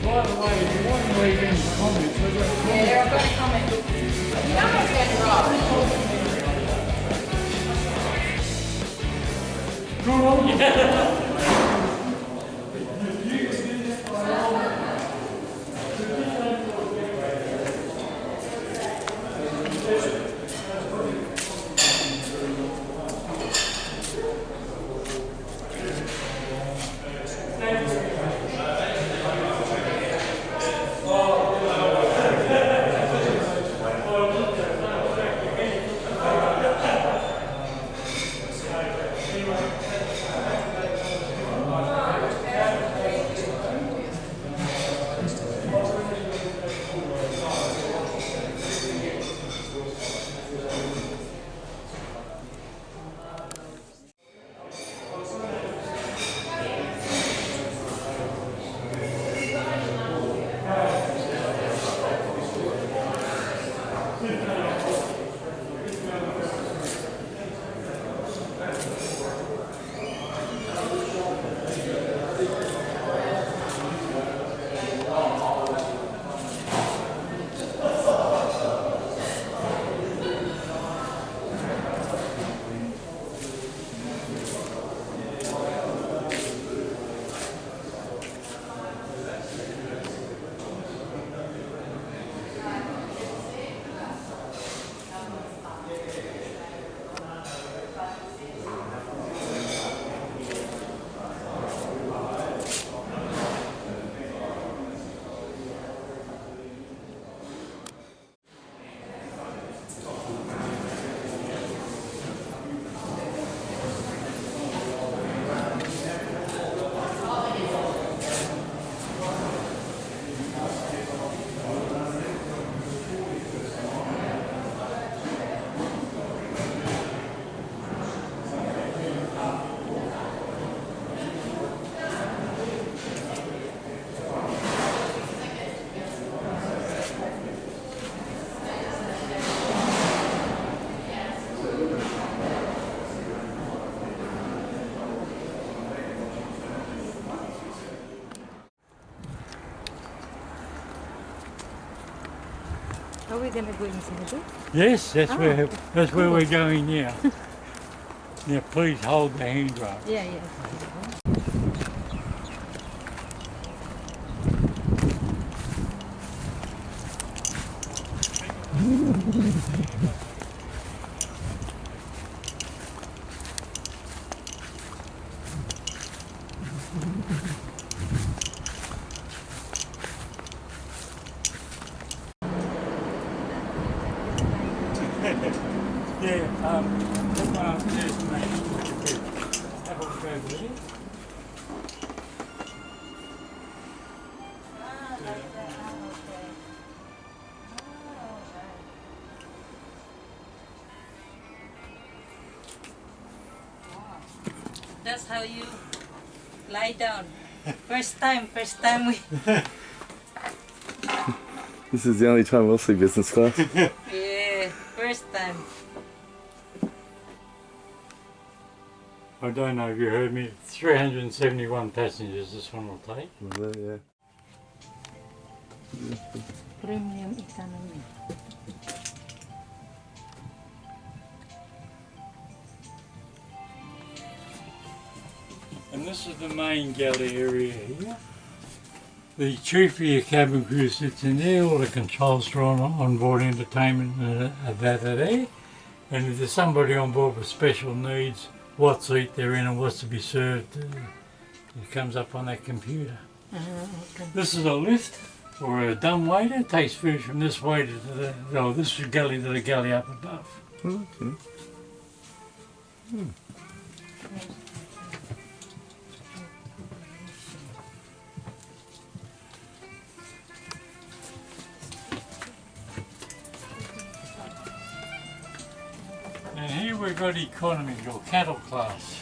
By the way, if you want to leave any comments, we've got a comment. Yeah, I've got a comment. You know what's going right? Good on you. Are we going to go inside? Yes, that's where we're going now. Now please hold the handrail. Yeah, yeah. Yeah, that one upstairs, mate. Have a look over there. That's how you lie down. First time we... This is the only time we'll see business class. Yeah, first time. I don't know if you heard me. 371 passengers this one will take. Yeah. Premium economy. And this is the main galley area here. The chief of your cabin crew sits in there, all the controls are on board entertainment are there. And if there's somebody on board with special needs, what seat they're in and what's to be served, it comes up on that computer. Okay. This is a lift or a dumb waiter. It takes food from this waiter to the, this is galley to the galley up above. Okay. And here we've got economy or cattle class.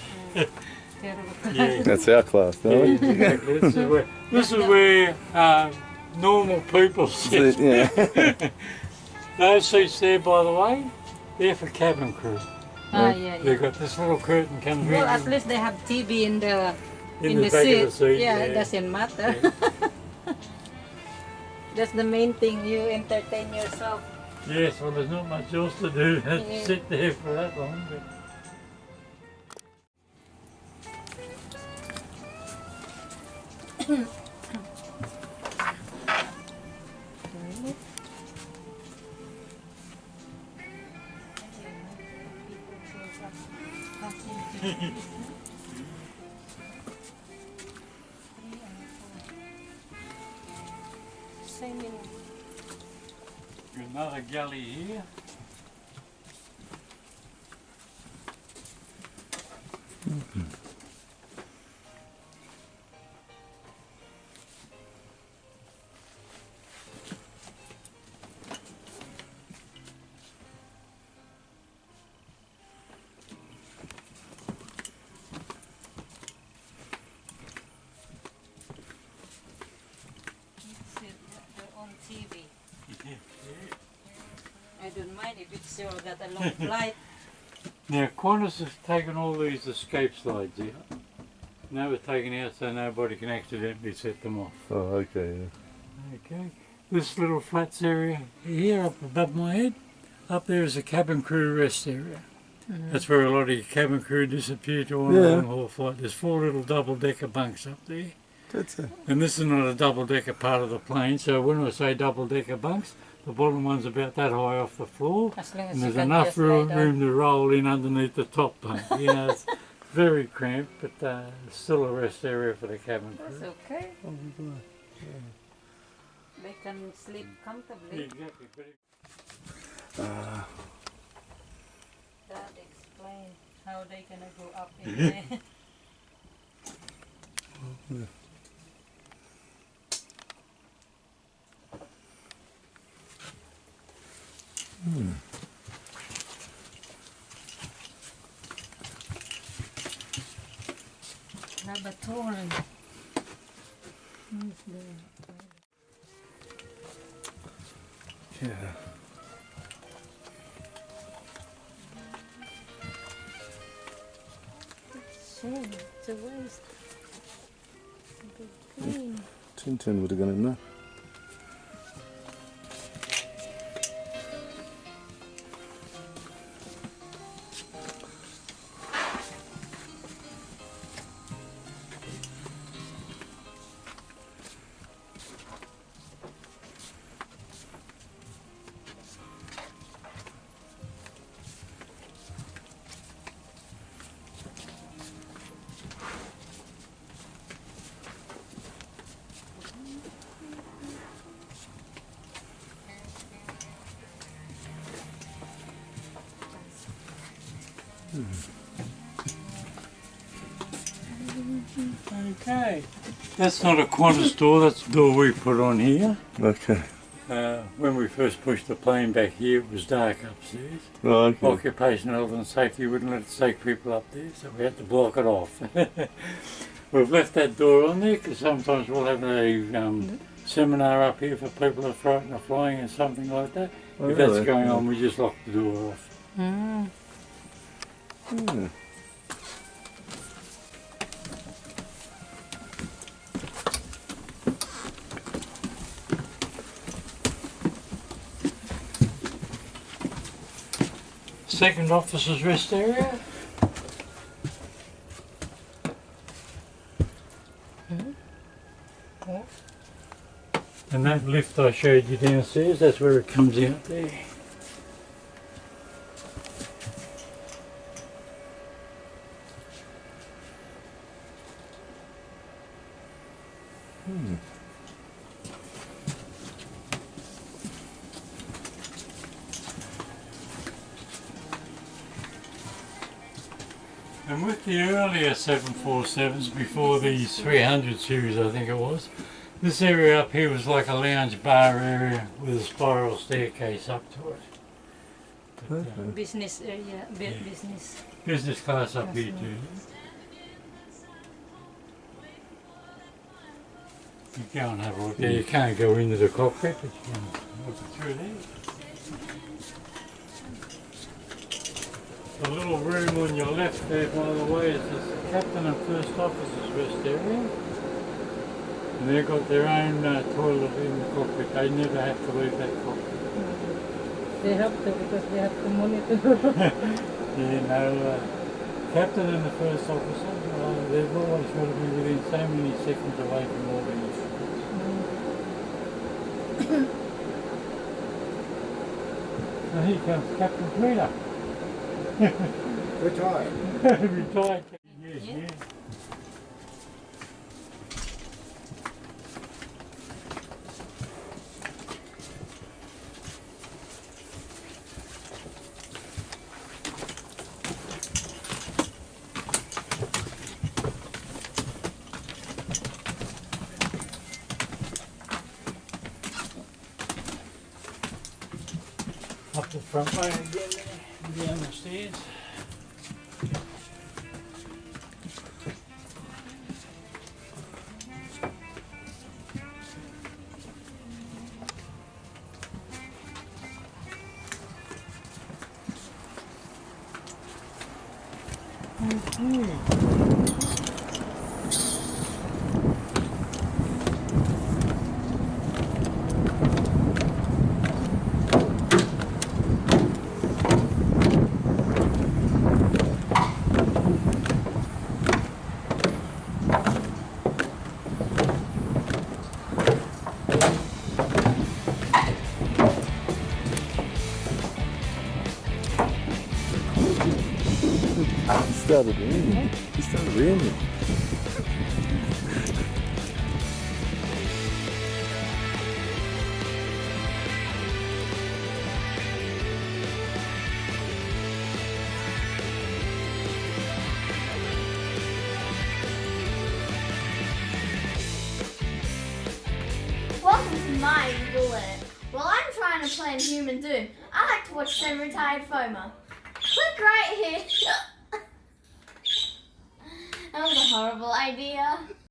Yeah. That's our class, no? Yeah, exactly. This is where normal people sit. Yeah. Those seats there, by the way, they're for cabin crew. Yeah. They've got this little curtain comes Well, in at least they have TV in the the back seat. of the seat. Yeah, it doesn't matter. Yeah. That's the main thing. You entertain yourself. Yes, well, there's not much else to do than Yeah. sit there for that long. But Same in another galley here. they're on TV. I don't mind if it's still got a long flight. Now, Qantas has taken all these escape slides out. Now they're taken out so nobody can accidentally set them off. Oh, okay, yeah. Okay, this little flats area here up above my head, up there is a cabin crew rest area. That's where a lot of your cabin crew disappear to on a Yeah. long haul flight. There's 4 little double-decker bunks up there. That's it. And this is not a double-decker part of the plane, so when I say double-decker bunks, the bottom one's about that high off the floor, As long as and you there's can enough just room, lie down. room to roll in underneath the top bunk. You know, it's very cramped, but still a rest area for the cabin That's crew. okay. Oh, my They can sleep comfortably. Exactly. That explains how they gonna go up in there. Laboratory. Yeah. Shame, it's a waste. Big green. Tintin would have gone in there. Okay, that's not a Qantas door, that's a door we put on here. Okay. When we first pushed the plane back here, it was dark upstairs. Oh, okay. Occupational health and safety wouldn't let us take people up there, so we had to block it off. We've left that door on there because sometimes we'll have a seminar up here for people who are frightened of flying or something like that. Oh, If really? that's going on, we just lock the door off. Mm. Yeah. Second officer's rest area. And that lift I showed you downstairs, that's where it comes out there. And with the earlier 747s, before the 300 series I think it was, this area up here was like a lounge bar area with a spiral staircase up to it. But, Business area, business. business class up here too. You go and have a look there. You can't go into the cockpit, but you can look through there. The little room on your left there, by the way, is the captain and first officer's rest area. And they've got their own toilet in the cockpit. They never have to leave that cockpit. They have to because they have to monitor. Yeah, no, captain and the first officer, they've always got to be within so many seconds away from all the instruments. So here comes Captain Peter. Retired. Retired. Yes, Yeah. yeah. Up the front way again there, down the stairs. It started raining. It started raining. Welcome to my bullet. While I'm trying to plan Human Doom, I like to watch Semi-Retired FOMA. Click right here. That was a horrible idea.